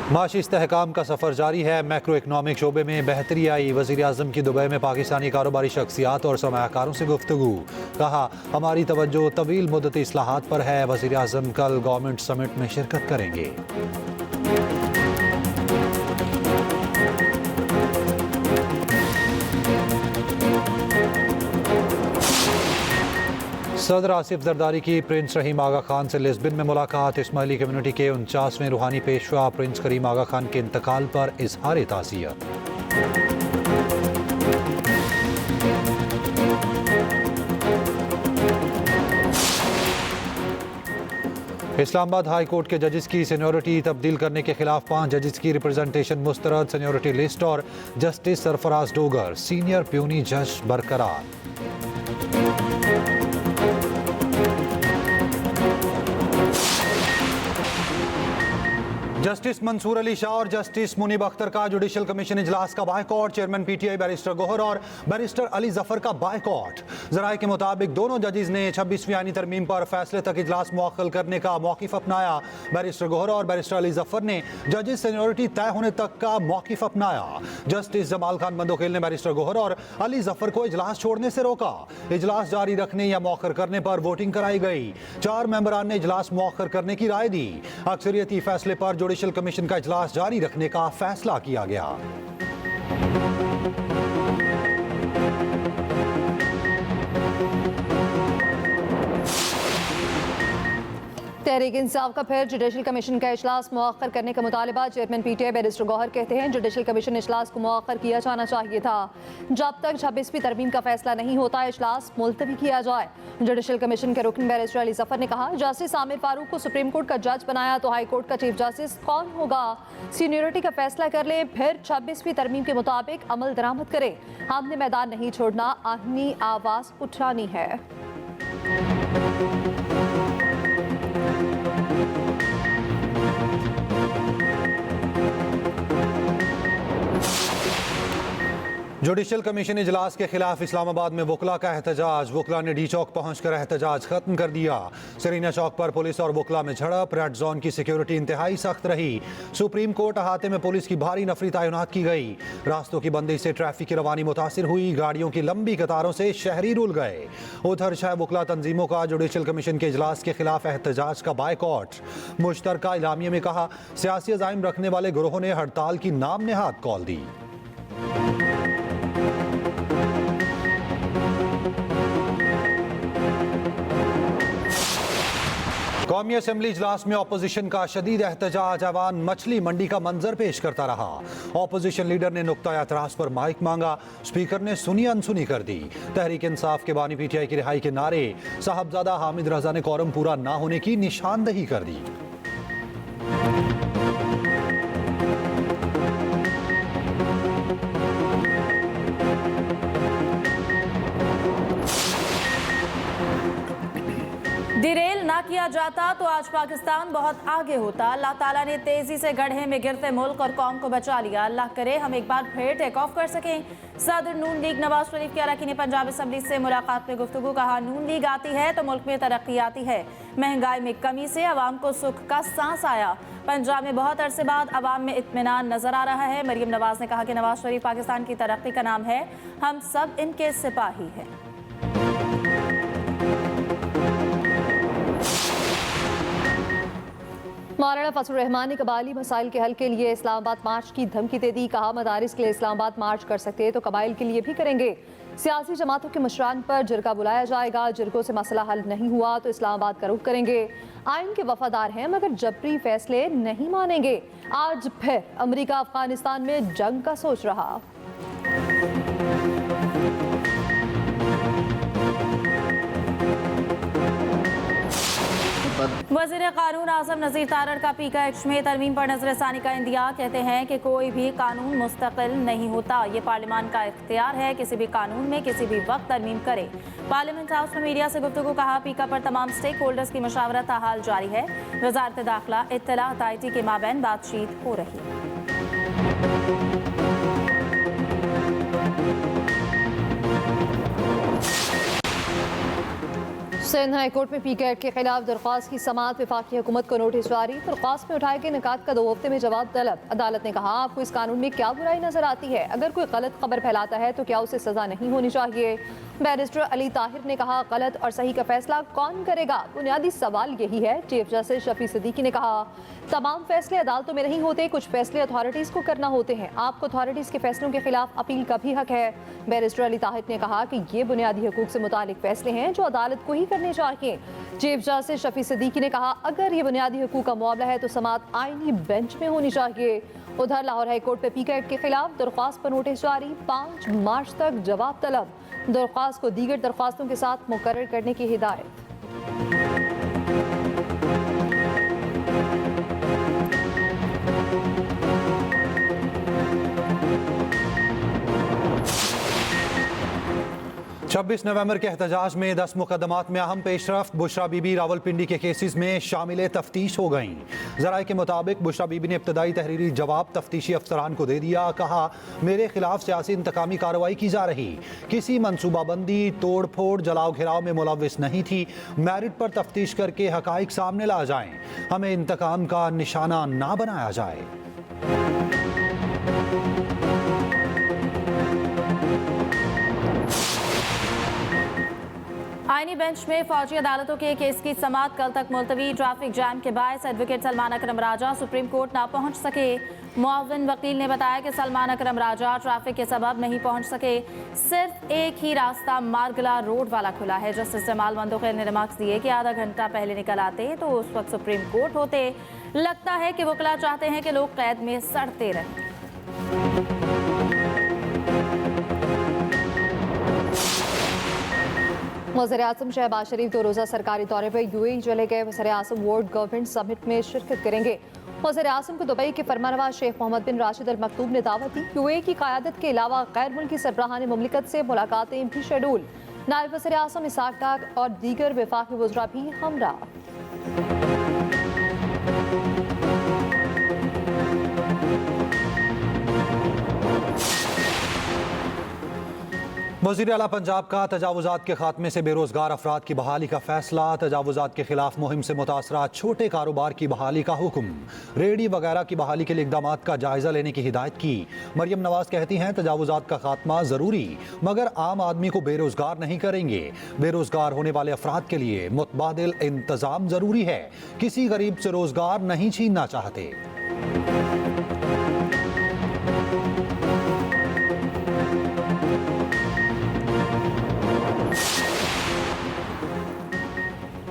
माशी इस्तेहकाम का सफ़र जारी है। मैक्रो इकनॉमिक शोबे में बेहतरी आई। वज़ीर आज़म की दुबई में पाकिस्तानी कारोबारी शख्सियात और सरमायाकारों से गुफ्तगू। कहा, हमारी तवज्जो तवील मुद्दती इस्लाहात पर है। वज़ीर आज़म कल गवर्नमेंट समिट में शिरकत करेंगे। सदर आसिफ जरदारी की प्रिंस रहीम आगा खान से लिस्बन में मुलाकात। इस्माइली कम्युनिटी के 49वें रूहानी पेशवा प्रिंस करीम आगा खान के इंतकाल पर इजहार ताज़ियत। इस्लामाबाद हाई कोर्ट के जजेस की सीनियरिटी तब्दील करने के खिलाफ 5 जजेस की रिप्रेजेंटेशन मुस्तरद। सीनियरिटी लिस्ट और justice Sarfaraz Dogar senior puny जज बरकरार। जस्टिस मंसूर अली शाह और जस्टिस मुनीब अख्तर का जुडिशल कमीशन इजलास का boycott. Chairman PTI barrister Gohar और बैरिस्टर अली जफर का बायकॉट। जराये के मुताबिक दोनों जजेस ने 26वीं आईनी तरमीम पर फैसले तक इजलास मुअक्कल करने का मौक़िफ़ अपनाया। बैरिस्टर गोहर और बैरिस्टर अली जफर ने जजेस सीनियरिटी तय होने तक का मौक़िफ़ अपनाया। जस्टिस जमाल खान बंदोखेल ने बैरिस्टर गोहर और अली जफर को इजलास छोड़ने से रोका। इजलास जारी रखने या मौखर करने पर वोटिंग कराई गई। 4 मेंबरान ने इजलास मौखर करने की राय दी। अक्सरियती फैसले पर जुडिशल कमीशन का इजलास जारी रखने का फैसला किया गया। तहरीक इंसाफ का फिर जुडिशल कमीशन का इजलास मुअक्कर करने का मुतालबा। चेयरमैन पीटीआई बैरिस्टर गौहर कहते हैं, जुडिशल कमीशन इजलास को मुअक्कर किया जाना चाहिए था। जब तक 26वीं तरमीम का फैसला नहीं होता इजलास मुलतवी किया जाए। जुडिशल कमीशन के रुकन बैरिस्टर अली जफर ने कहा, जस्टिस आमिर फारूक को सुप्रीम कोर्ट का जज बनाया तो हाई कोर्ट का चीफ जस्टिस कौन होगा? सीनियरिटी का फैसला कर ले, फिर 26वीं तरमीम के मुताबिक अमल दरामद करे। हमने मैदान नहीं छोड़ना, अपनी आवाज उठानी है। जुडिशल कमीशन इजलास के खिलाफ इस्लामाबाद में वकला का एहतजाज। वकला ने डी चौक पहुंचकर एहतजाज खत्म कर दिया। सरीना चौक पर पुलिस और वकला में झड़प। रेड जोन की सिक्योरिटी इंतहाई सख्त रही। सुप्रीम कोर्ट अहाते में पुलिस की भारी नफरी तैनात की गई। रास्तों की बंदी से ट्रैफिक की रवानी मुतासिर हुई। गाड़ियों की लंबी कतारों से शहरी रुल गए। उधर छह वकला तंजीमों का जुडिशल कमीशन के इजलास के खिलाफ एहतजाज का बायकॉट। मुश्तरका इलामिया में कहा, सियासी अज़ाइम रखने वाले गिरोहों ने हड़ताल की नाम नेहाद कॉल दी। कौमी असेंबली इजलास में अपोजिशन का शदीद एहतजाज। ऐवान मछली मंडी का मंजर पेश करता रहा। अपोजिशन लीडर ने नुक्ता एतराज पर माइक मांगा। स्पीकर ने सुनी अनसुनी कर दी। तहरीक इंसाफ के बानी पीटीआई की रिहाई के नारे। साहबजादा हामिद रजा ने कोरम पूरा ना होने की निशानदही कर दी। डिरेल ना किया जाता तो आज पाकिस्तान बहुत आगे होता। अल्लाह ताला ने तेजी से गड्ढे में गिरते मुल्क और कौम को बचा लिया। अल्लाह करे हम एक बार फिर टेक ऑफ कर सकें। सदर नून लीग नवाज शरीफ के अरकान पंजाब असम्बली से मुलाकात में गुफ्तगू। कहा, नून लीग आती है तो मुल्क में तरक्की आती है। महंगाई में कमी से अवाम को सुख का सांस आया। पंजाब में बहुत अरसे बाद अवाम में इत्मीनान नजर आ रहा है। मरियम नवाज ने कहा कि नवाज शरीफ पाकिस्तान की तरक्की का नाम है, हम सब इनके सिपाही हैं। मौलाना फजलुर रहमान ने कबायली मसाइल के हल के लिए इस्लामाबाद मार्च की धमकी दे दी। कहा, मदारिस के लिए इस्लामाबाद मार्च कर सकते तो कबाइल के लिए भी करेंगे। सियासी जमातों के मशरान पर जिरगा बुलाया जाएगा। जिरगों से मसला हल नहीं हुआ तो इस्लामाबाद का रुख करेंगे। आइन के वफादार हैं मगर जबरी फैसले नहीं मानेंगे। आज फिर अमेरिका अफगानिस्तान में जंग का सोच रहा। वज़ीर कानून आज़म नज़ीर तारड़ का पी का एक्ट में तरमीम पर नजरसानी का इंदिया। कहते हैं कि कोई भी कानून मुस्तकिल नहीं होता, ये पार्लियामान का इख्तियार है, किसी भी कानून में किसी भी वक्त तरमीम करे। पार्लियामेंट हाउस में मीडिया से गुफ्तगू। कहा, पीका पर तमाम स्टेक होल्डर्स की मशावरत हाल जारी है। वज़ारत दाखिला, इत्तलाअत IT के माबैन बातचीत हो रही है। सिंध हाई कोर्ट में पीकेट के खिलाफ दरख्वास्त की समाअत वफाकी हुकूमत को नोटिस जारी। दरख्वास्त में उठाए गए निकात का 2 हफ्ते में जवाब तलब। अदालत ने कहा, आपको इस कानून में क्या बुराई नजर आती है? अगर कोई गलत खबर फैलाता है तो क्या उसे सजा नहीं होनी चाहिए? बैरिस्टर अली ताहिर ने कहा, गलत और सही का फैसला कौन करेगा? बुनियादी सवाल यही है। चीफ जस्टिस शफी सिद्दीकी ने कहा, तमाम फैसले अदालतों में नहीं होते, कुछ फैसले अथॉरिटीज को करना होते हैं। आपको अथॉरिटीज के फैसलों के खिलाफ अपील का भी हक है। बैरिस्टर अली ताहिर ने कहा कि ये बुनियादी हकूक से मुतालिक फैसले हैं जो अदालत को ही करने चाहिए। चीफ जस्टिस शफी सिद्दीकी ने कहा, अगर ये बुनियादी हकूक का मामला है तो समाअत आईनी बेंच में होनी चाहिए। उधर लाहौर हाई कोर्ट में पीकेट के खिलाफ दरख्वास्त पर नोटिस जारी। 5 मार्च तक जवाब तलब। दरख्वास्त को दीगर दरख्वास्तों के साथ मुकर्रर करने की हिदायत। छब्बीस नवंबर के एहतजाज में 10 मुकदमात में अहम पेशरफ्त। बुशरा बीबी रावलपिंडी के केसेस में शामिल तफ्तीश हो गईं। जराये के मुताबिक बुशरा बीबी ने इब्तदाई तहरीरी जवाब तफ्तीशी अफसरान को दे दिया। कहा, मेरे खिलाफ सियासी इंतकामी कार्रवाई की जा रही, किसी मनसूबाबंदी, तोड़ फोड़, जलाओ घिराव में मुलव्विस नहीं थी। मेरिट पर तफ्तीश करके हकाइक सामने ला जाएं, हमें इंतकाम का निशाना ना बनाया जाए। आईनी बेंच में फौजी अदालतों के केस की समाअत कल तक मुलतवी। ट्रैफिक जैम के बायस एडवोकेट सलमान अकरम राजा सुप्रीम कोर्ट ना पहुंच सके। मुआविन वकील ने बताया कि सलमान अकरम राजा ट्रैफिक के सबब नहीं पहुंच सके। सिर्फ एक ही रास्ता मारगला रोड वाला खुला है। जस्टिस जमाल मंदोखैल ने रिमार्क्स दिए कि आधा घंटा पहले निकल आते तो उस वक्त सुप्रीम कोर्ट होते। लगता है कि वकला चाहते हैं कि लोग कैद में सड़ते रहें। वज़ीर-ए-आज़म शहबाज शरीफ 2 रोज़ा सरकारी दौरे पर यूएई चले गए। वज़ीर-ए-आज़म वर्ल्ड गवर्नमेंट समिट में शिरकत करेंगे। वज़ीर-ए-आज़म को दुबई के फरमानवाज शेख मोहम्मद बिन राशिद अल मकतूम ने दावत दी। यूएई की क़यादत के अलावा गैर मुल्की सरबराहान मुमलिकत से मुलाकातें भी शेड्यूल। नायब वज़ीर-ए-आज़म इसहाक डार और दीगर वफाकी वज़रा भी हमरा। वज़ीर आला पंजाब का तजावुज़ात के खात्मे से बेरोज़गार अफराद की बहाली का फैसला। तजावुज़ात के खिलाफ मुहिम से मुतासरा छोटे कारोबार की बहाली का हुक्म। रेडी वगैरह की बहाली के लिए इक़दामात का जायज़ा लेने की हिदायत की। मरियम नवाज कहती हैं, तजावुज़ात का खात्मा ज़रूरी, मगर आम आदमी को बेरोज़गार नहीं करेंगे। बेरोज़गार होने वाले अफराद के लिए मुतबादिल इंतज़ाम ज़रूरी है। किसी गरीब से रोज़गार नहीं छीनना चाहते।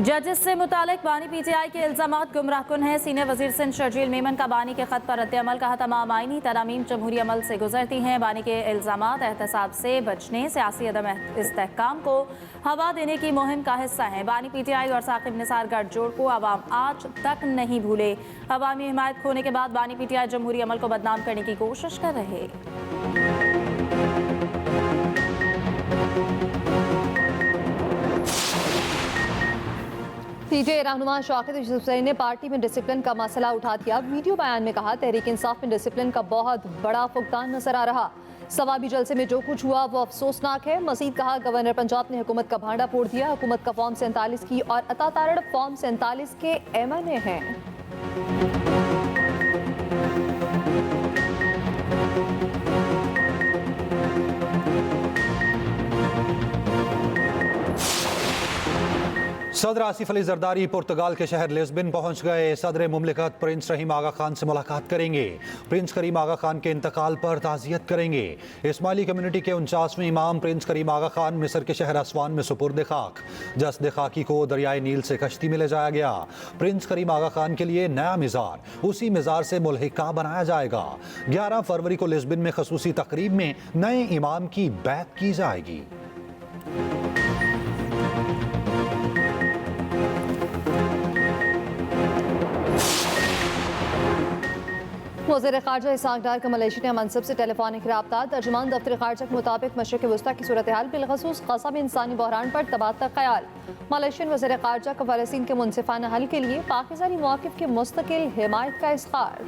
जजेस से मुतालिक बानी पीटीआई के इल्जामात गुमराहकुन हैं। सीनियर वजीर सिंध शर्जील मेमन का बानी के खत पर रद्द-ए-अमल। कहा, तमाम आईनी तरामीम जमहूरी अमल से गुजरती हैं। बानी के इल्जामात एहतसाब से बचने, सियासी अदम इस्तेहकाम को हवा देने की मुहिम का हिस्सा हैं। बानी पीटीआई और साकिब निसार गठजोड़ को अवाम आज तक नहीं भूले। अवामी हिमायत खोने के बाद बानी पीटीआई जमहूरी अमल को बदनाम करने की कोशिश कर रहे। पीटीआई रहनुमा शौकत यूसुफज़ई ने पार्टी में डिसिप्लिन का मसला उठा दिया। वीडियो बयान में कहा, तहरीक इंसाफ में डिसिप्लिन का बहुत बड़ा फुकदान नजर आ रहा। सवाबी जलसे में जो कुछ हुआ वो अफसोसनाक है। मजीद कहा, गवर्नर पंजाब ने हुकूमत का भांडा फोड़ दिया। हुकूमत का फॉर्म 47 की और अता तारड़ फॉर्म 47 के एमएनए हैं। सदर आसिफ अली जरदारी पुर्तगाल के शहर लिस्बन पहुंच गए। सदर मुमलिकत प्रिंस रहीम आगा खान से मुलाकात करेंगे। प्रिंस करीम आगा खान के इंतकाल पर ताज़ियत करेंगे। इस्माइली कम्युनिटी के 49वें इमाम प्रिंस करीम आगा खान मिस्र के शहर असवान में सुपुर्द खाक। जस्द खाकी को दरियाए नील से कश्ती में ले जाया गया। प्रिंस करीम आगा खान के लिए नया मिज़ार, उसी मिज़ार से मुल्हिका बनाया जाएगा। 11 फरवरी को लिस्बन में खसूसी तकरीब में नए इमाम की बैत की जाएगी। वज़ीर ख़ारजा इसहाक डार का मलेशिया मनसब से टेलीफोनिक रब्ता। तर्जुमान दफ्तर ख़ारजा के मुताबिक मशरिक़ वस्ता की सूरत हाल बिलख़ुसूस ग़ज़ा में इंसानी बहरान पर तबादला ख़याल। मलेशियन वज़ीर ख़ारजा का फ़लस्तीन के मुनसिफ़ाना हल के लिए पाकिस्तानी मौक़िफ़ की मुस्तकिल हिमायत का इज़हार।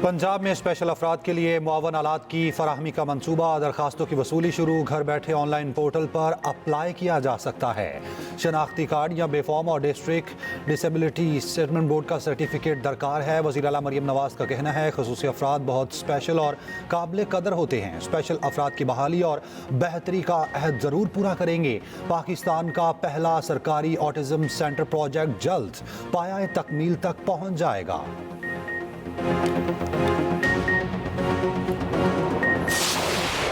पंजाब में स्पेशल अफराद के लिए मुआवन आलात की फराहमी का मंसूबा, दरखास्तों की वसूली शुरू। घर बैठे ऑनलाइन पोर्टल पर अप्लाई किया जा सकता है। शनाख्ती कार्ड या बेफॉर्म और डिस्ट्रिक्ट डिसेबिलिटी सेटलमेंट बोर्ड का सर्टिफिकेट दरकार है। वज़ीर आला मरियम नवाज का कहना है खसूसी अफराद बहुत स्पेशल और काबिल कदर होते हैं। स्पेशल अफराद की बहाली और बेहतरी का अहद ज़रूर पूरा करेंगे। पाकिस्तान का पहला सरकारी ऑटिज़म सेंटर प्रोजेक्ट जल्द पाया तकमील तक पहुँच जाएगा।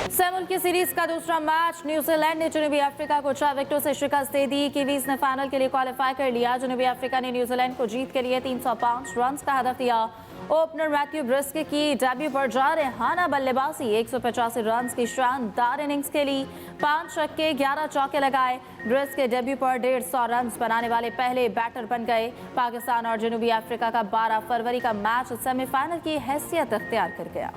सेमुल की सीरीज का दूसरा मैच न्यूजीलैंड ने जनूबी अफ्रीका को 4 विकेटों से शिकस्त दे दी। कीवीज ने फाइनल के लिए क्वालिफाई कर लिया। जनूबी अफ्रीका ने न्यूजीलैंड को जीत के लिए 305 रन का हदफ दिया। ओपनर मैथ्यू ब्रिस्के की डेब्यू पर जारहाना बल्लेबाजी, 185 रन की शानदार इनिंग्स खेली। 5 छक्के 11 चौके लगाए। ब्रिस्के डेब्यू पर 150 रन बनाने वाले पहले बैटर बन गए। पाकिस्तान और जनूबी अफ्रीका का 12 फरवरी का मैच सेमीफाइनल की हैसियत अख्तियार कर गया।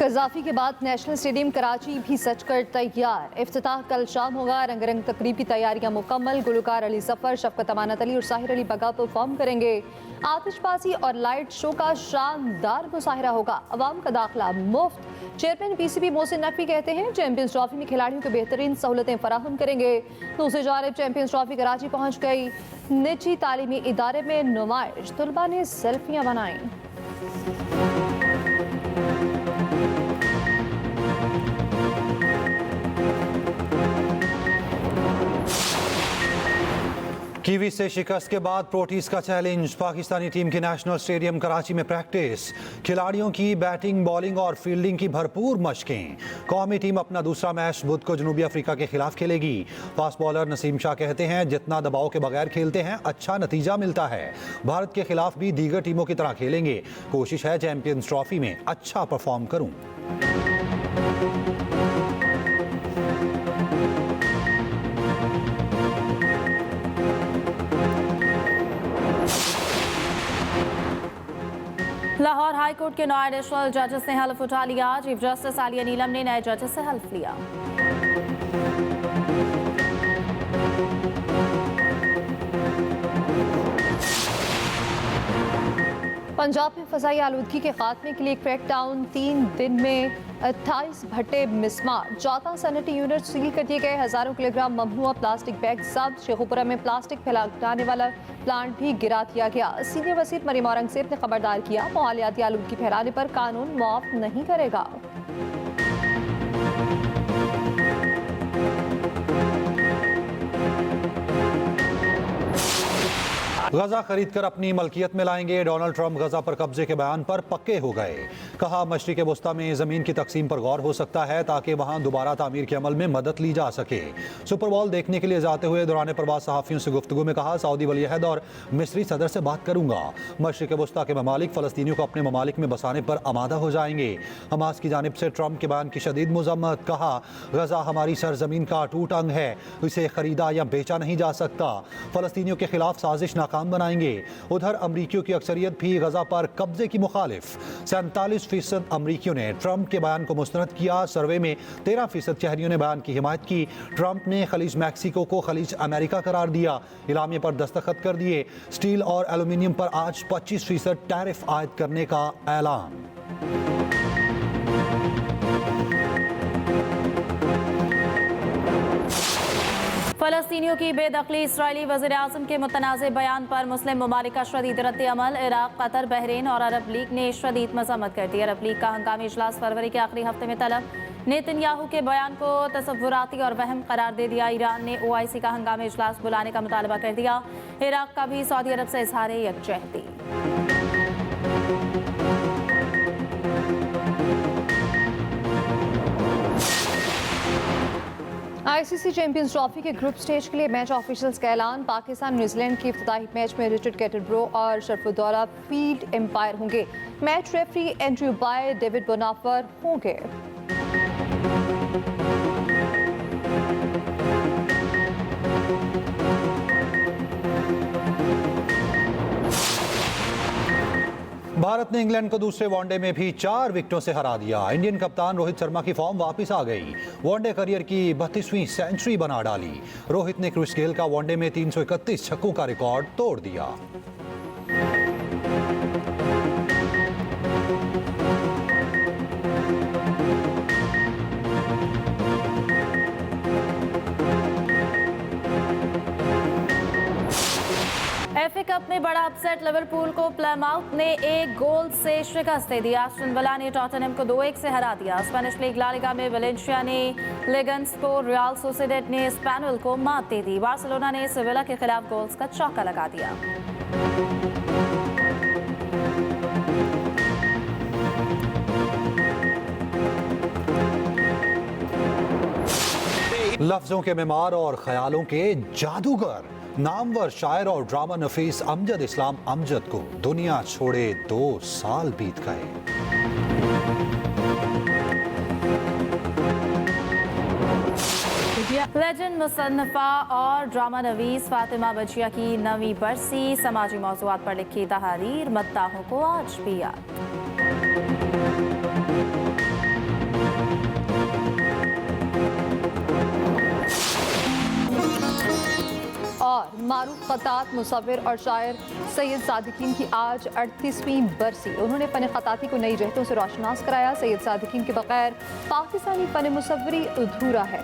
कज़ाफी के बाद नेशनल स्टेडियम कराची भी सच कर तैयार। इफ्तिताह कल शाम होगा। रंगारंग तकरीब की तैयारियां मुकम्मल। गुलकार अली ज़फ़र, शफ़क़त अमानत अली और साहिर अली बगा परफॉर्म करेंगे। आतिशबाजी और लाइट शो का शानदार मुजाहिरा होगा। अवाम का दाखिला मुफ्त। चेयरमैन PCB मोहसिन नकवी कहते हैं चैंपियंस ट्रॉफी में खिलाड़ियों को बेहतरीन सहूलतें फराहम करेंगे। दूसरी जानिब चैंपियंस ट्रॉफी कराची पहुँच गई। निजी तालीमी इदारे में नुमाइश, तलबा ने सेल्फियाँ बनाई। कीवी से शिकस्त के बाद प्रोटीज का चैलेंज। पाकिस्तानी टीम की नेशनल स्टेडियम कराची में प्रैक्टिस। खिलाड़ियों की बैटिंग, बॉलिंग और फील्डिंग की भरपूर मशकें। कौमी टीम अपना दूसरा मैच बुध को जनूबी अफ्रीका के खिलाफ खेलेगी। फास्ट बॉलर नसीम शाह कहते हैं जितना दबाव के बगैर खेलते हैं अच्छा नतीजा मिलता है। भारत के खिलाफ भी दीगर टीमों की तरह खेलेंगे। कोशिश है चैंपियंस ट्रॉफी में अच्छा परफॉर्म करूं। लाहौर हाई कोर्ट के 9 एडिशनल जजेस ने हल्फ उठा लिया। चीफ जस्टिस आलिया नीलम ने नए जजेस से हल्फ लिया। पंजाब में फजाई आलूदगी के खात्मे के लिए क्रैकडाउन। 3 दिन में 28 भट्टे मिसमार। 14 सैनिटरी यूनिट सील कर दिए गए। हजारों किलोग्राम ममनुआ प्लास्टिक बैग जब्त। शेखुपुरा में प्लास्टिक फैलाने वाला प्लांट भी गिरा दिया गया। सीनियर वज़ीर मरियम औरंगज़ेब ने खबरदार किया माहौलियाती आलूदगी फैलाने पर कानून माफ नहीं करेगा। गजा खरीद कर अपनी मलकियत में लाएंगे। डोनाल्ड ट्रंप गजा पर कब्जे के बयान पर पक्के हो गए। कहा मशरिक वस्ता में जमीन की तकसीम पर गौर हो सकता है ताकि वहां दोबारा तामीर के अमल में मदद ली जा सके। सुपर बॉल देखने के लिए जाते हुए दौरान प्रवास सहाफ़ियों से गुफ्तगू में कहा सऊदी वलीअहद और मिस्री सदर से बात करूंगा। मशरिक वस्ता के ममालिक फ़लस्तीनियों को अपने ममालिक में बसाने पर आमादा हो जाएंगे। हमास की जानिब से ट्रंप के बयान की शदीद मज़म्मत। कहा गजा हमारी सरजमीन का अटूट अंग है, इसे खरीदा या बेचा नहीं जा सकता। फ़लस्तीनियों के खिलाफ साजिश नाकाम बनाएंगे। उधर अमरीकियों की अक्सरियत भी गजा पर कब्जे की मुखालिफ। 47% अमरीकियों ने ट्रंप के बयान को मुस्तरद किया। सर्वे में 13% शहरियों ने बयान की हिमायत की। ट्रंप ने खलीज मैक्सिको को खलीज अमेरिका करार दिया। इलामे पर दस्तखत कर दिए। स्टील और एल्यूमिनियम पर आज 25% टैरिफ आयद करने का ऐलान। फलस्तीनियों की बेदखली। इस्राएली वज़ीर आज़म के मुतनाज़ बयान पर मुस्लिम ममालिक का शदीद रद्द अमल। इराक, कतर, बहरीन और अरब लीग ने शदीद मज़म्मत कर दी। अरब लीग का हंगामी इजलास फरवरी के आखिरी हफ्ते में तलब। नेतन्याहू के बयान को तसव्वुराती और वहम करार दे दिया। ईरान ने OIC का हंगामी इजलास बुलाने का मुतालबा कर दिया। इराक का भी सऊदी अरब से इज़हार यकजहती। ICC चैंपियंस ट्रॉफी के ग्रुप स्टेज के लिए मैच ऑफिशियल्स का ऐलान। पाकिस्तान न्यूजीलैंड के इफ्तिताही मैच में रिचर्ड कैटरब्रो और शरफुद्दौला फील्ड एम्पायर होंगे। मैच रेफरी एंड्रयू बाय, डेविड बोनाफर होंगे। भारत ने इंग्लैंड को दूसरे वनडे में भी 4 विकेटों से हरा दिया। इंडियन कप्तान रोहित शर्मा की फॉर्म वापस आ गई। वनडे करियर की 32वीं सेंचुरी बना डाली। रोहित ने क्रिस गेल का वनडे में 331 छक्कों का रिकॉर्ड तोड़ दिया। एफए कप में बड़ा अपसेट, लिवरपूल को प्लेमाउथ ने 1 गोल से शिकस्त दे दी। एस्टन विला ने टॉटनहम को 2-1 से हरा दिया। स्पेनिश लीग ला लीगा में वेलेंशिया ने लेगन्स को, रियल सोसिएडेड ने स्पेनुअल को मात दे दी। बार्सिलोना ने सेविला के खिलाफ गोल्स का चौका लगा दिया। लफ्जों के मेमार और ख्यालों के जादूगर, नामवर शायर और ड्रामा नफीस अमजद इस्लाम अमजद को दुनिया छोड़े 2 साल बीत गए। लेजेंड मुसन्नफा और ड्रामा नवीस फातिमा बजिया की 9वीं बरसी। समाजी मौज़ूआत पर लिखी तहरीर मद्दाहों को आज भी याद। और मारूफ खतात मुसव्विर और शायर सैयद सादिकीन की आज 38वीं बरसी। उन्होंने फ़न खताती को नई जहतों से रोशनास कराया। सैयद सादिकीन के बगैर पाकिस्तानी फ़न मुसव्वरी अधूरा है।